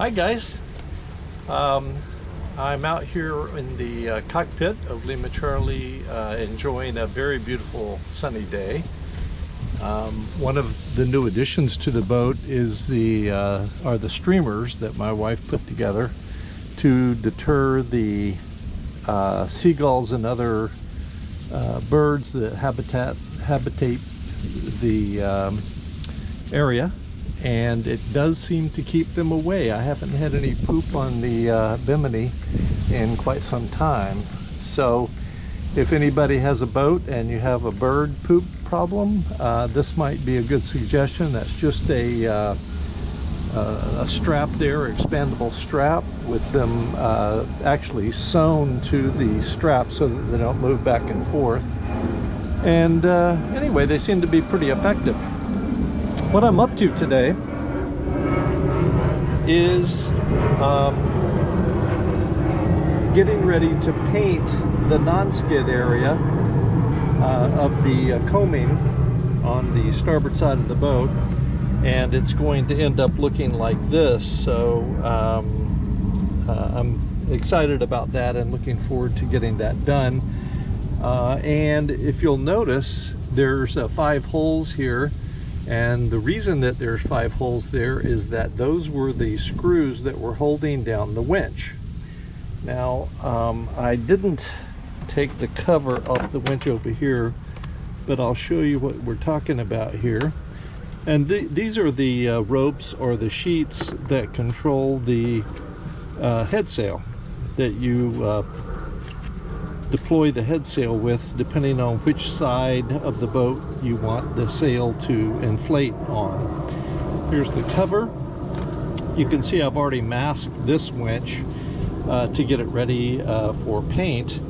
Hi guys, I'm out here in the cockpit of Lima Charlie, enjoying a very beautiful sunny day. One of the new additions to the boat is are the streamers that my wife put together to deter the seagulls and other birds that habitate the area, and it does seem to keep them away. I haven't had any poop on the Bimini in quite some time. So if anybody has a boat and you have a bird poop problem, this might be a good suggestion. That's just a strap there, expandable strap with them actually sewn to the strap so that they don't move back and forth. And anyway, they seem to be pretty effective. What I'm up to today is getting ready to paint the non-skid area of the coaming on the starboard side of the boat, and it's going to end up looking like this. So I'm excited about that and looking forward to getting that done. And if you'll notice, there's 5 holes here. And the reason that there's 5 holes there is that those were the screws that were holding down the winch. Now, I didn't take the cover off the winch over here, but I'll show you what we're talking about here. And these are the ropes or the sheets that control the head sail that you deploy the head sail with, depending on which side of the boat you want the sail to inflate on. Here's the cover. You can see I've already masked this winch to get it ready for paint,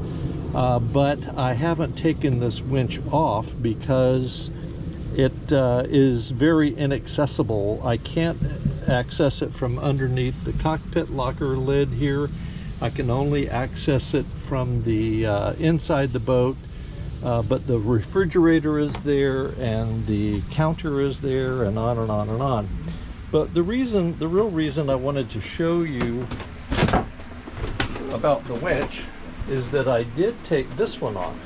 but I haven't taken this winch off because it is very inaccessible. I can't access it from underneath the cockpit locker lid here. I can only access it from the inside the boat, but the refrigerator is there and the counter is there, and on and on and on. But the real reason I wanted to show you about the winch is that I did take this one off,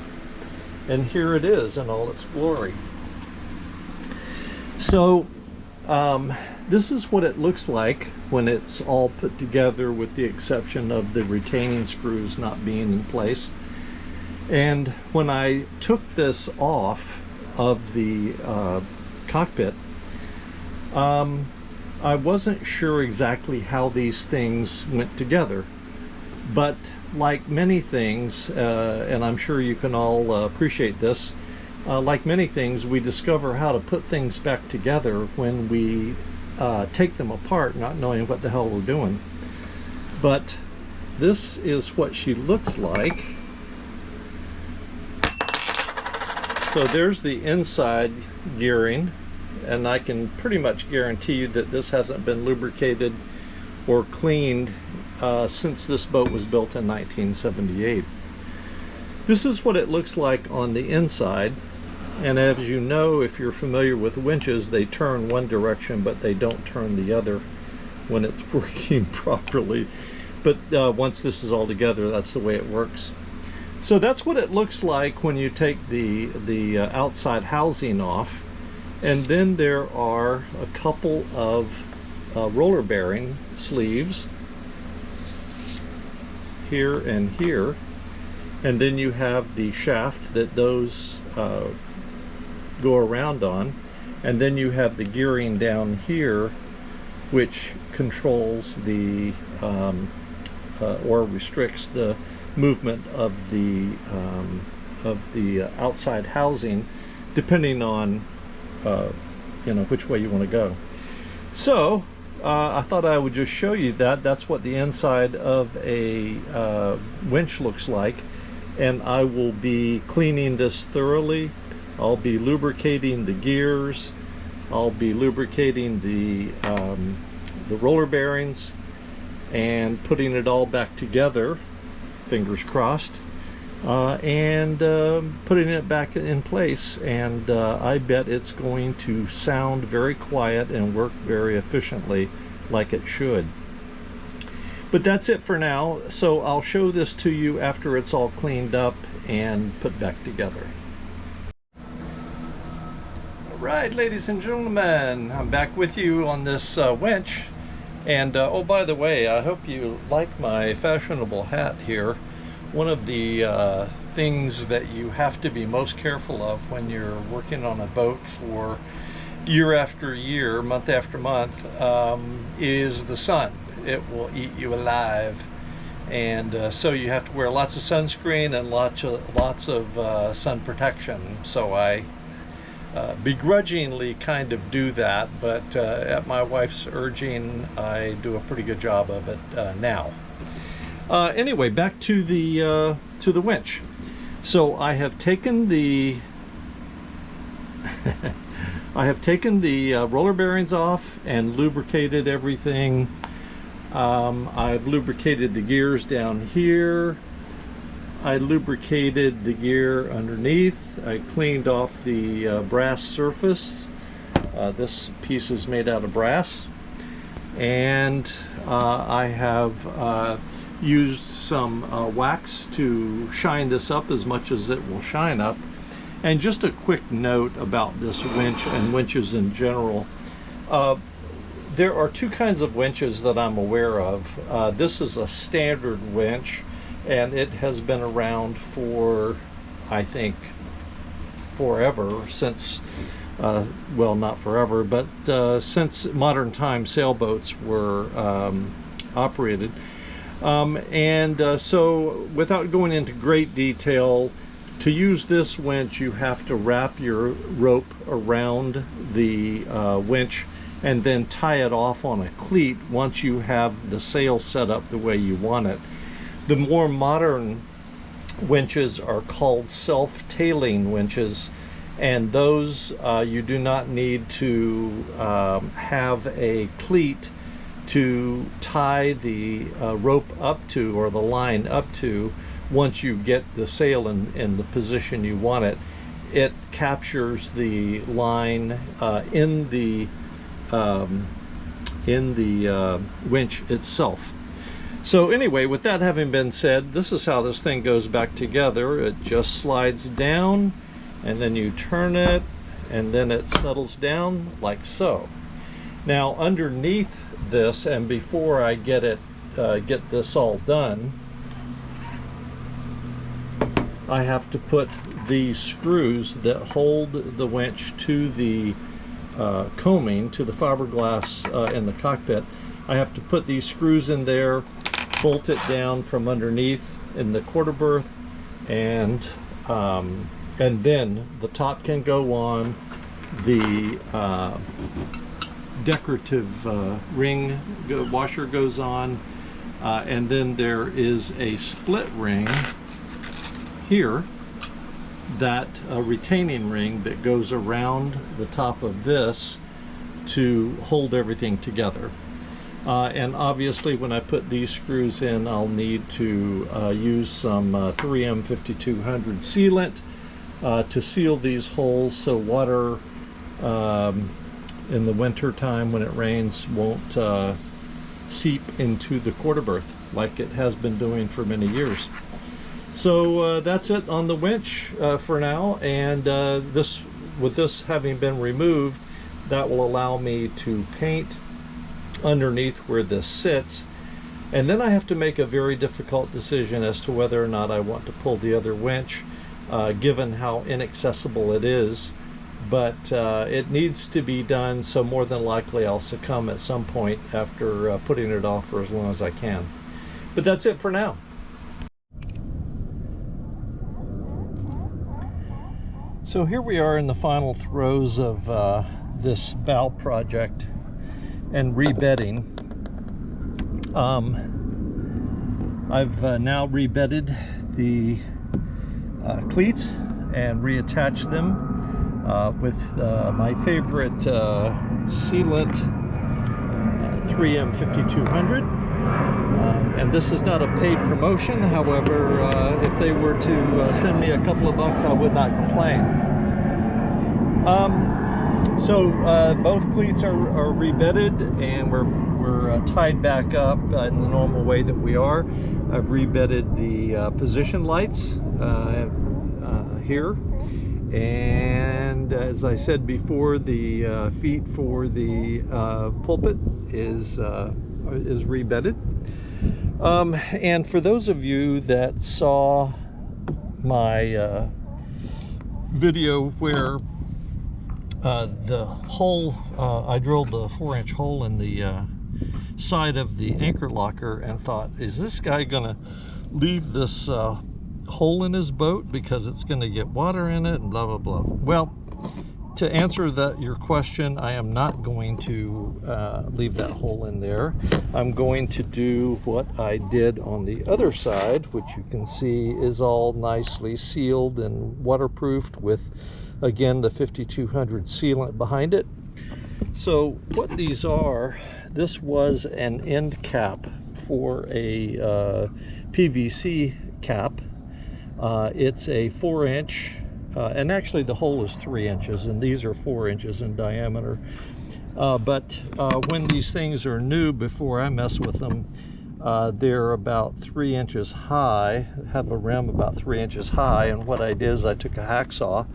and here it is in all its glory. So this is what it looks like when it's all put together, with the exception of the retaining screws not being in place. And when I took this off of the cockpit, I wasn't sure exactly how these things went together. But like many things, and I'm sure you can all appreciate this, like many things, we discover how to put things back together when we take them apart, not knowing what the hell we're doing. But this is what she looks like. So there's the inside gearing, and I can pretty much guarantee you that this hasn't been lubricated or cleaned since this boat was built in 1978. This is what it looks like on the inside. And as you know, if you're familiar with winches, they turn one direction, but they don't turn the other when it's working properly. But once this is all together, that's the way it works. So that's what it looks like when you take the outside housing off. And then there are a couple of roller bearing sleeves here and here. And then you have the shaft that those go around on, and then you have the gearing down here, which controls the or restricts the movement of the outside housing, depending on you know, which way you want to go. So I thought I would just show you that. That's what the inside of a winch looks like, and I will be cleaning this thoroughly. I'll be lubricating the gears. I'll be lubricating the roller bearings and putting it all back together, fingers crossed, and putting it back in place. And I bet it's going to sound very quiet and work very efficiently, like it should. But that's it for now. So I'll show this to you after it's all cleaned up and put back together. All right, ladies and gentlemen, I'm back with you on this winch. And oh, by the way, I hope you like my fashionable hat here. One of the things that you have to be most careful of when you're working on a boat for year after year, month after month, is the sun. It will eat you alive. And so you have to wear lots of sunscreen and lots of sun protection. So I begrudgingly kind of do that, but at my wife's urging, I do a pretty good job of it now. Anyway, back to the winch. So I have taken the roller bearings off and lubricated everything. I've lubricated the gears down here. I lubricated the gear underneath. I cleaned off the brass surface. This piece is made out of brass. And I have used some wax to shine this up as much as it will shine up. And just a quick note about this winch and winches in general. There are two kinds of winches that I'm aware of. This is a standard winch, and it has been around for, I think, forever, since, well, not forever, but since modern time sailboats were operated. So without going into great detail, to use this winch, you have to wrap your rope around the winch and then tie it off on a cleat once you have the sail set up the way you want it. The more modern winches are called self-tailing winches, and those you do not need to have a cleat to tie the rope up to, or the line up to. Once you get the sail in the position you want it, it captures the line in the winch itself. So anyway, with that having been said, this is how this thing goes back together. It just slides down, and then you turn it, and then it settles down like so. Now underneath this, and before I get this all done, I have to put the screws that hold the winch to the coaming, to the fiberglass in the cockpit. I have to put these screws in there, bolt it down from underneath in the quarter berth, and then the top can go on. The decorative ring washer goes on, and then there is a split ring here, that retaining ring that goes around the top of this to hold everything together. And obviously when I put these screws in, I'll need to use some 3M 5200 sealant to seal these holes so water in the winter time when it rains won't seep into the quarter berth like it has been doing for many years. So that's it on the winch for now, and with this having been removed, that will allow me to paint underneath where this sits, and then I have to make a very difficult decision as to whether or not I want to pull the other winch, given how inaccessible it is. But it needs to be done, so more than likely I'll succumb at some point after putting it off for as long as I can. But that's it for now. So here we are in the final throes of this bow project and rebedding. I've now rebedded the cleats and reattached them with my favorite sealant 3M 5200. And this is not a paid promotion. However, if they were to send me a couple of bucks, I would not complain. So both cleats are rebedded, and we're we're tied back up in the normal way that we are. I've rebedded the position lights here, and as I said before, the feet for the pulpit is rebedded. And for those of you that saw my video where the hole, I drilled a 4-inch hole in the side of the anchor locker and thought, is this guy gonna leave this hole in his boat because it's gonna get water in it and blah blah blah? Well, to answer your question, I am not going to leave that hole in there. I'm going to do what I did on the other side, which you can see is all nicely sealed and waterproofed with, again, the 5200 sealant behind it. So what these are, this was an end cap for a PVC cap. It's a 4-inch, and actually the hole is 3 inches, and these are 4 inches in diameter. But when these things are new, before I mess with them, they're about 3 inches high, have a rim about 3 inches high. And what I did is I took a hacksaw,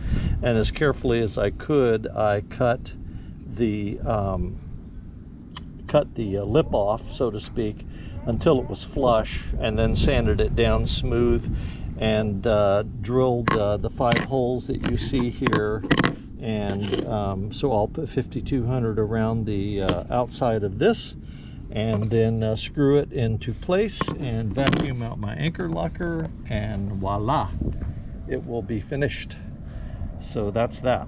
and as carefully as I could, I cut the lip off, so to speak, until it was flush, and then sanded it down smooth, and drilled the 5 holes that you see here. And so I'll put 5200 around the outside of this, and then screw it into place and vacuum out my anchor locker, and voila, it will be finished. So that's that.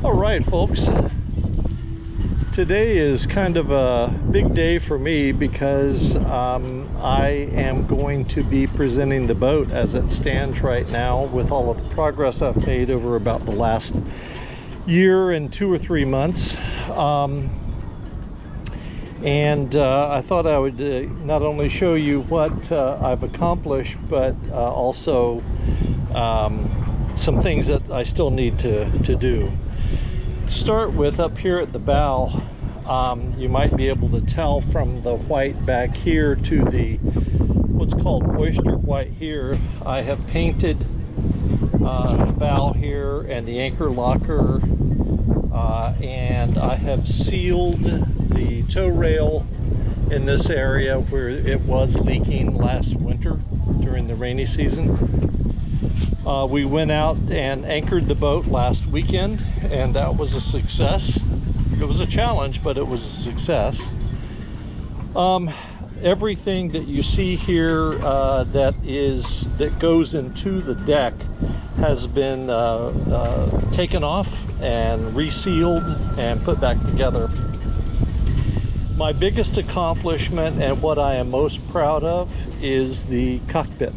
All right, folks, today is kind of a big day for me because I am going to be presenting the boat as it stands right now, with all of the progress I've made over about the last year and 2 or 3 months. And I thought I would not only show you what I've accomplished, but also some things that I still need to do. Start with up here at the bow. You might be able to tell from the white back here to the what's called oyster white here. I have painted the bow here and the anchor locker, and I have sealed the tow rail in this area where it was leaking last winter during the rainy season. We went out and anchored the boat last weekend, and that was a success. It was a challenge, but it was a success. Everything that you see here that goes into the deck has been taken off and resealed and put back together. My biggest accomplishment and what I am most proud of is the cockpit.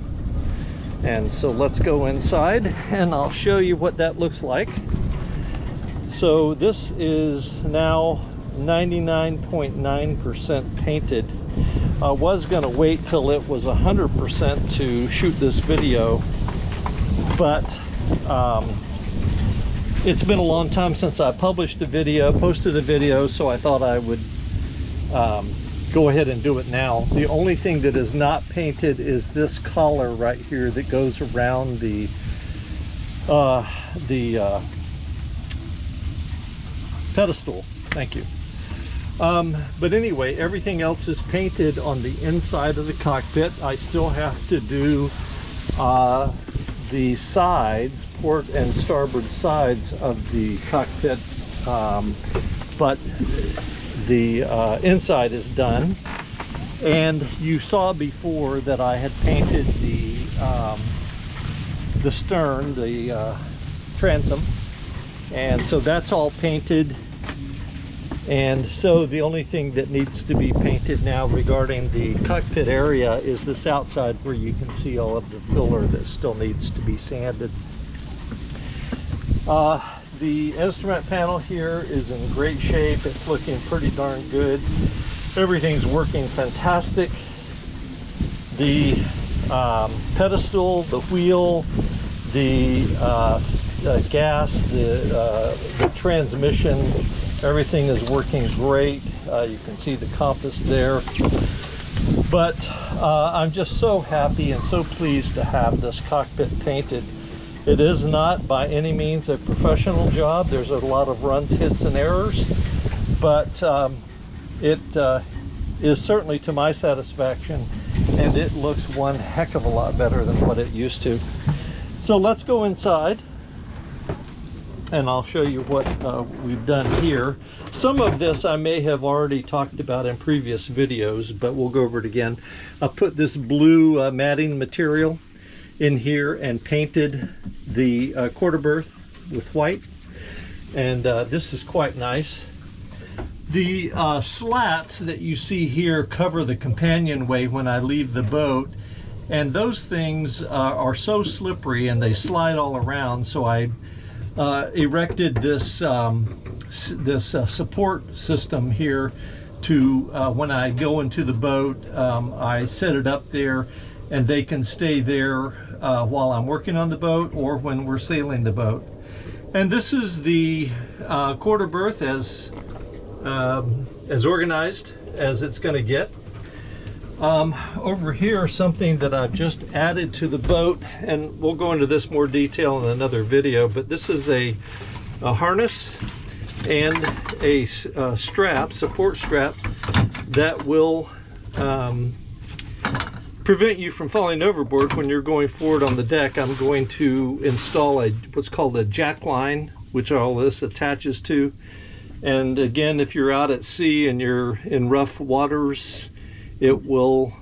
And so let's go inside and I'll show you what that looks like. So this is now 99.9% painted. I was going to wait till it was 100% to shoot this video, but it's been a long time since I posted a video, so I thought I would go ahead and do it now. The only thing that is not painted is this collar right here that goes around the pedestal. Thank you. But anyway, everything else is painted on the inside of the cockpit. I still have to do the sides, port and starboard sides of the cockpit, but the inside is done. And you saw before that I had painted the stern, the transom, and so that's all painted. And so the only thing that needs to be painted now regarding the cockpit area is this outside where you can see all of the filler that still needs to be sanded. The instrument panel here is in great shape. It's looking pretty darn good. Everything's working fantastic. The pedestal, the wheel, the gas, the transmission, everything is working great. You can see the compass there. But I'm just so happy and so pleased to have this cockpit painted. It is not by any means a professional job. There's a lot of runs, hits, and errors, but it is certainly to my satisfaction, and it looks one heck of a lot better than what it used to. So let's go inside and I'll show you what we've done here. Some of this I may have already talked about in previous videos, but we'll go over it again. I put this blue matting material in here and painted the quarter berth with white, and this is quite nice. The slats that you see here cover the companionway when I leave the boat, and those things are so slippery and they slide all around, so I erected this support system here to when I go into the boat, I set it up there and they can stay there while I'm working on the boat or when we're sailing the boat. And this is the quarter berth as organized as it's going to get. Over here, something that I've just added to the boat, and we'll go into this more detail in another video, but this is a harness and a support strap that will prevent you from falling overboard when you're going forward on the deck. I'm going to install what's called a jack line, which all this attaches to. And again, if you're out at sea and you're in rough waters, it will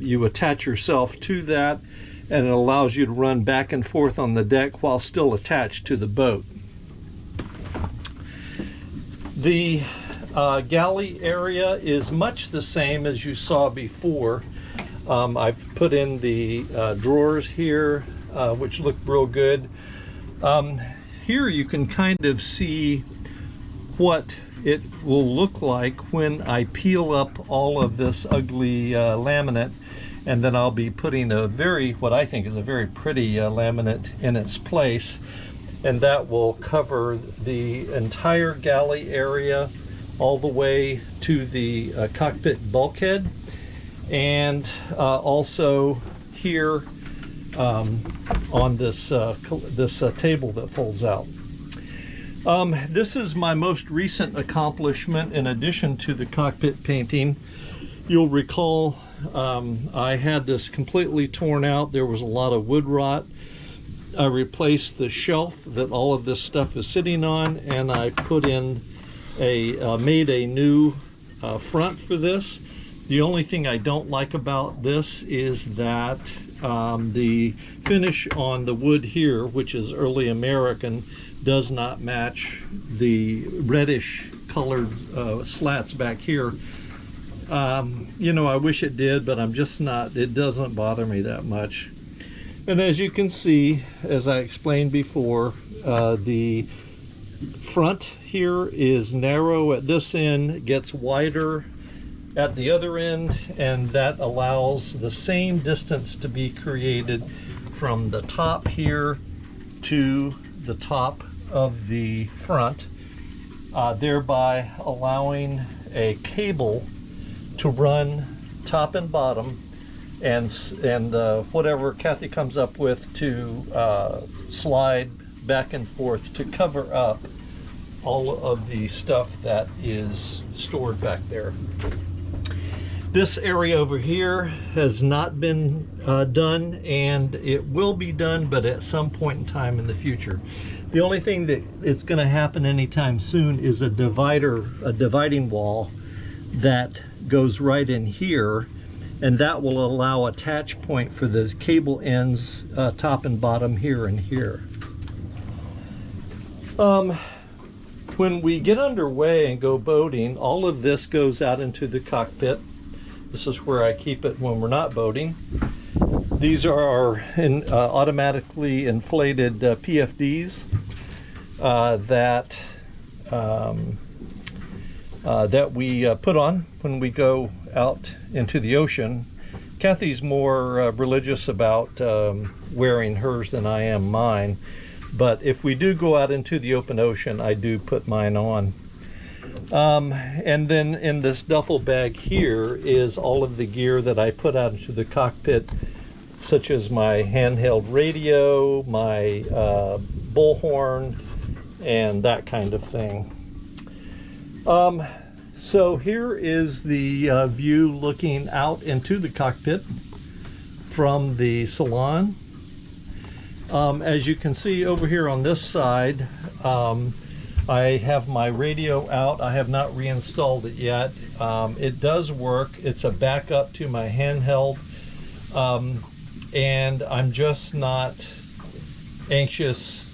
you attach yourself to that, and it allows you to run back and forth on the deck while still attached to the boat. The galley area is much the same as you saw before. I've put in the drawers here, which look real good. Here you can kind of see what it will look like when I peel up all of this ugly laminate, and then I'll be putting what I think is a very pretty laminate in its place, and that will cover the entire galley area all the way to the cockpit bulkhead, and also here on this table that folds out. This is my most recent accomplishment in addition to the cockpit painting. You'll recall I had this completely torn out. There was a lot of wood rot. I replaced the shelf that all of this stuff is sitting on, and I put in made a new front for this. The only thing I don't like about this is that the finish on the wood here, which is early American, does not match the reddish colored slats back here. You know, I wish it did, but I'm just not, it doesn't bother me that much. And as you can see, as I explained before, the front here is narrow at this end, gets wider at the other end, and that allows the same distance to be created from the top here to the top of the front, thereby allowing a cable to run top and bottom, and whatever Kathy comes up with to slide back and forth to cover up all of the stuff that is stored back there. This area over here has not been done, and it will be done, but at some point in time in the future. The only thing that is going to happen anytime soon is a dividing wall that goes right in here, and that will allow a attach point for the cable ends, top and bottom, here and here. When we get underway and go boating, all of this goes out into the cockpit. This is where I keep it when we're not boating. These are our automatically inflated PFDs that we put on when we go out into the ocean. Kathy's more religious about wearing hers than I am mine, But if we do go out into the open ocean, I do put mine on. And then in this duffel bag here is all of the gear that I put out into the cockpit, such as my handheld radio, my bullhorn, and that kind of thing. So here is the view looking out into the cockpit from the salon. As you can see over here on this side, I have my radio out. I have not reinstalled it yet. It does work. It's a backup to my handheld, and I'm just not anxious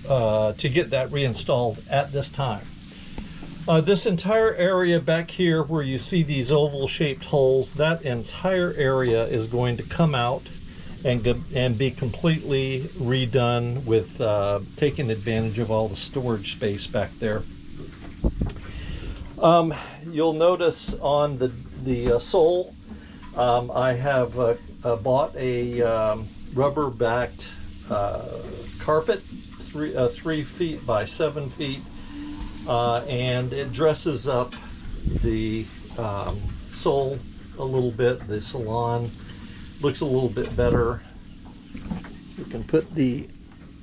to get that reinstalled at this time. This entire area back here where you see these oval shaped holes, that entire area is going to come out and be completely redone with taking advantage of all the storage space back there. You'll notice on the sole, I have bought a rubber backed carpet, 3 feet by 7 feet, and it dresses up the sole a little bit. The salon looks a little bit better. You can put the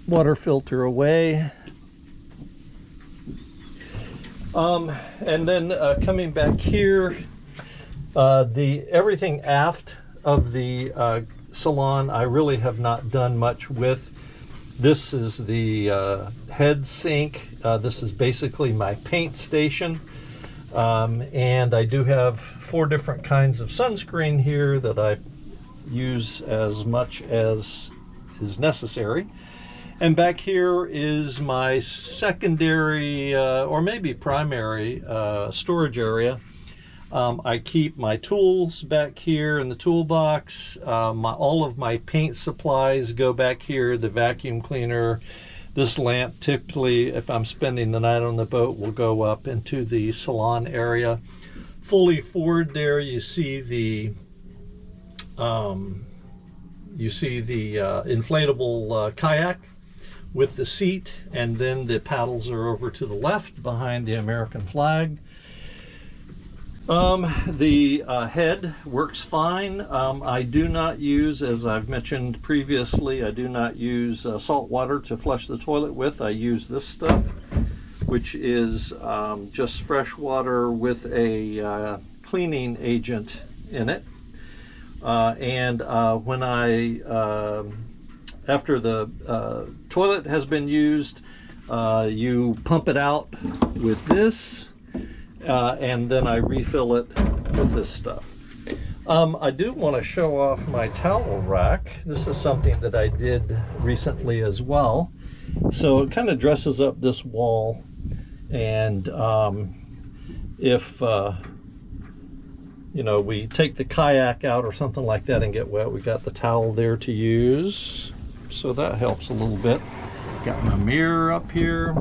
water filter away. And then coming back here, everything aft of the salon I really have not done much with. This is the head sink. This is basically my paint station. And I do have 4 different kinds of sunscreen here that I use as much as is necessary. And back here is my secondary or maybe primary storage area. I keep my tools back here in the toolbox. All of my paint supplies go back here. The vacuum cleaner, this lamp, typically if I'm spending the night on the boat, will go up into the salon area. Fully forward there, you see the inflatable kayak with the seat, and then the paddles are over to the left behind the American flag. The head works fine. I do not use, as I've mentioned previously, I do not use salt water to flush the toilet with. I use this stuff, which is just fresh water with a cleaning agent in it. And when after the toilet has been used, you pump it out with this, and then I refill it with this stuff. I do want to show off my towel rack. This is something that I did recently as well. So it kind of dresses up this wall, and if you know, we take the kayak out or something like that and get wet, we got the towel there to use, so that helps a little bit. Got my mirror up here,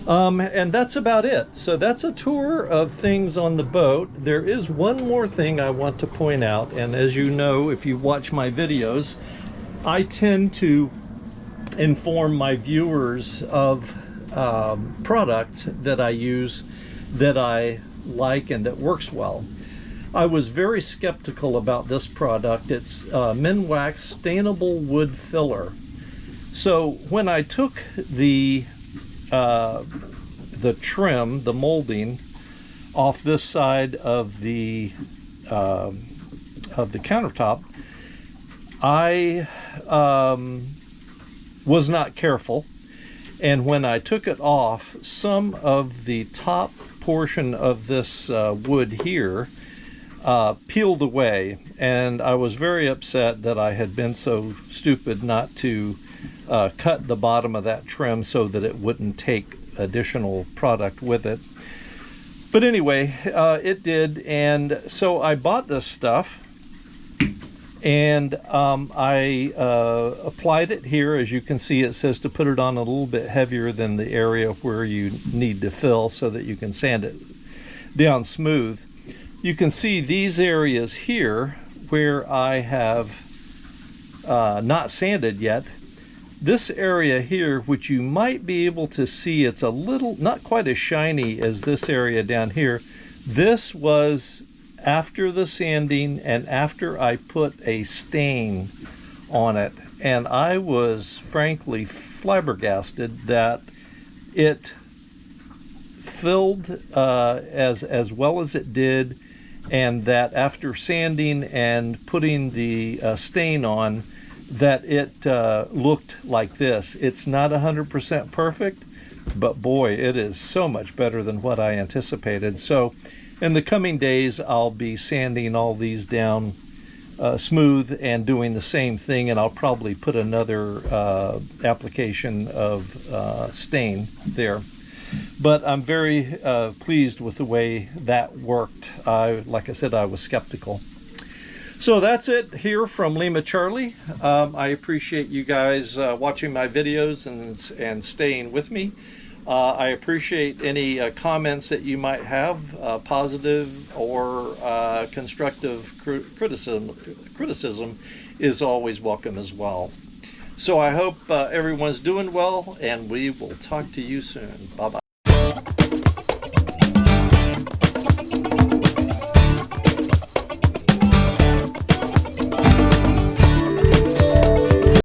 and that's about it. So that's a tour of things on the boat. There is one more thing I want to point out, and as you know, if you watch my videos, I tend to inform my viewers of product that I use, that I like, and that works well. I was very skeptical about this product. It's Minwax Stainable Wood Filler. So when I took the trim, the molding, off this side of the countertop, I was not careful, and when I took it off, some of the top portion of this wood here peeled away, and I was very upset that I had been so stupid not to cut the bottom of that trim so that it wouldn't take additional product with it. But anyway, it did, and so I bought this stuff, and I applied it here. As you can see, it says to put it on a little bit heavier than the area where you need to fill so that you can sand it down smooth. You can see these areas here where I have not sanded yet. this area here, which you might be able to see, it's a little, not quite as shiny as this area down here. This was after the sanding and after I put a stain on it. And I was frankly flabbergasted that it filled as well as it did, and that after sanding and putting the stain on, that it looked like this. It's not 100% perfect, but boy, it is so much better than what I anticipated. So in the coming days, I'll be sanding all these down smooth and doing the same thing, and I'll probably put another application of stain there. But I'm very pleased with the way that worked. Like I said, I was skeptical. So that's it here from Lima Charlie. I appreciate you guys watching my videos and staying with me. I appreciate any comments that you might have, positive or constructive criticism is always welcome as well. So I hope everyone's doing well, and we will talk to you soon. Bye-bye.